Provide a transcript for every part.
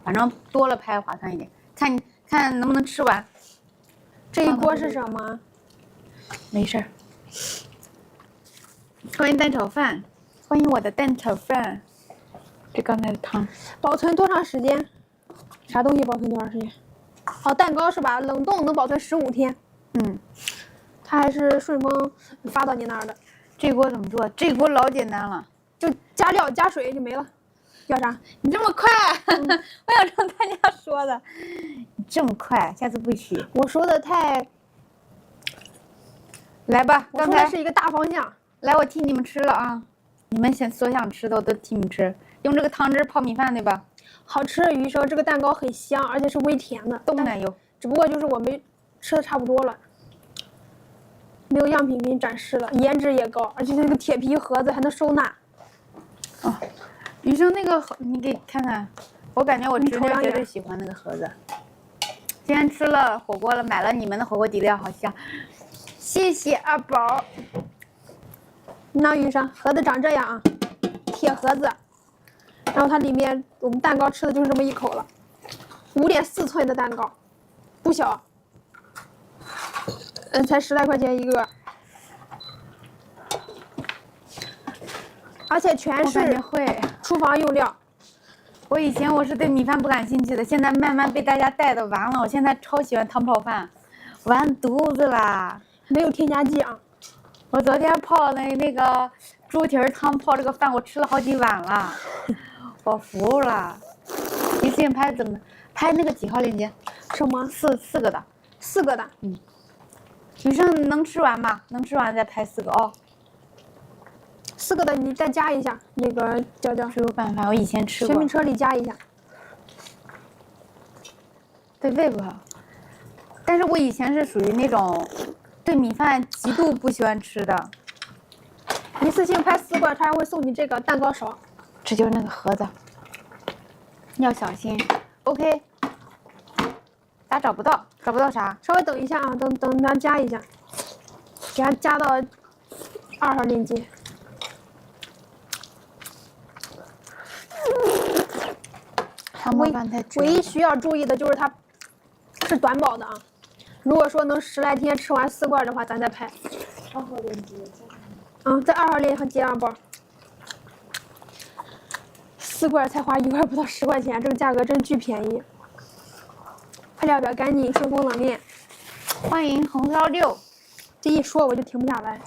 反正多了拍划算一点。看看能不能吃完。这一锅是什么？没事儿。欢迎蛋炒饭，欢迎我的蛋炒饭。这刚才的汤保存多长时间？啥东西保存多长时间？哦，蛋糕是吧？冷冻能保存15天。嗯，它还是顺丰发到你那儿的。这锅怎么做？这锅老简单了，就加料加水就没了。要啥？你这么快？我想让大家说的，你这么快，下次不许。我说的太……来吧，我说的是一个大方向。来，我替你们吃了啊！你们所想吃的我都替你们吃。用这个汤汁泡米饭，对吧？好吃。余生这个蛋糕很香，而且是微甜的，冻奶油。只不过就是我们吃的差不多了，没有样品给你展示了。颜值也高，而且那个铁皮盒子还能收纳。哦，余生那个你给看看，我感觉我侄女绝对喜欢那个盒子。今天吃了火锅了，买了你们的火锅底料，好香。谢谢二宝。那余生盒子长这样啊，铁盒子，然后它里面我们蛋糕吃的就是这么一口了，5.4寸的蛋糕，不小，才10来块钱一个，而且全是厨房用料。我以前我是对米饭不感兴趣的，现在慢慢被大家带的完了，我现在超喜欢汤泡饭，完犊子啦！没有添加剂啊。我昨天泡那个猪蹄儿汤泡这个饭，我吃了好几碗了，我服了。你最近拍怎么拍那个几号链接？什么四个的？4个的。嗯。余生能吃完吗？能吃完再拍4个哦。4个的你再加一下那个叫水煮拌饭，我以前吃过。学名车里加一下。对胃不好，但是我以前是属于那种对米饭极度不喜欢吃的。一次性拍4罐，他还会送你这个蛋糕勺。这就是那个盒子，要小心。OK， 咋找不到？找不到啥？稍微等一下啊，等它加一下，给它加到2号链接。唯一需要注意的就是它是短保的啊。如果说能10来天吃完4罐的话，咱再拍。2号链接。在2号链接接2包。4罐才花1罐不到10块钱，这个价格真巨便宜。配料表干净，顺丰冷链。欢迎红烧6。这一说我就停不下来。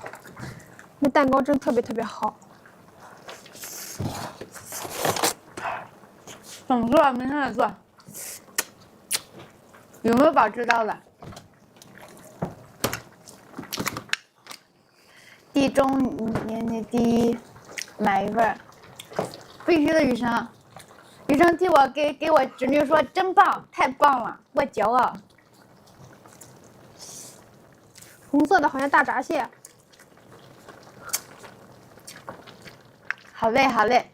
那蛋糕真特别特别好。怎么做？明天再做。有没有宝知道的？地中年的第一，买一份，必须的。余生，余生替我给我侄女说，真棒，太棒了，我骄傲。红色的好像大闸蟹。好嘞，好嘞。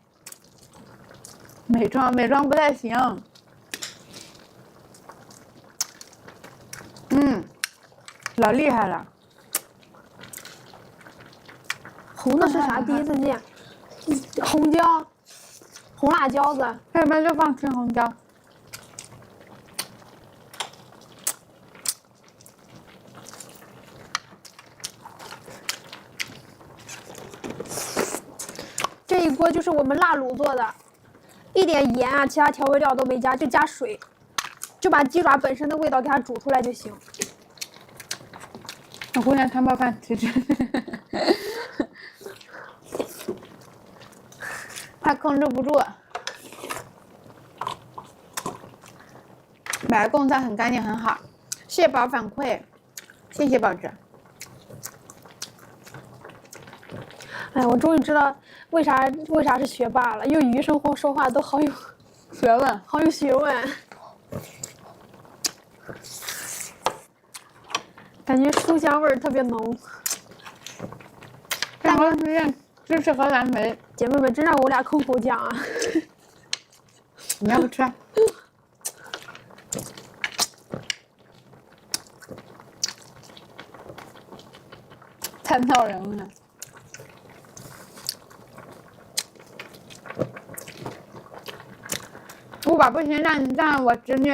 美妆不太行。老厉害了。红的是啥？第一次见。红椒，红辣椒子，它里面就放青红椒。这一锅就是我们辣卤做的，一点盐啊，其他调味料都没加，就加水，就把鸡爪本身的味道给它煮出来就行。我姑娘汤泡饭吃吃，怕控制不住。买的贡菜很干净很好，谢谢宝反馈，谢谢宝子。哎，我终于知道为啥是学霸了，因为余生活说话都好有学问，好有学问，感觉书香味儿特别浓。蛋糕实验芝士和蓝莓，姐妹们真让我俩空口讲啊！你要不吃？太闹人了。不吧，不行，让我侄女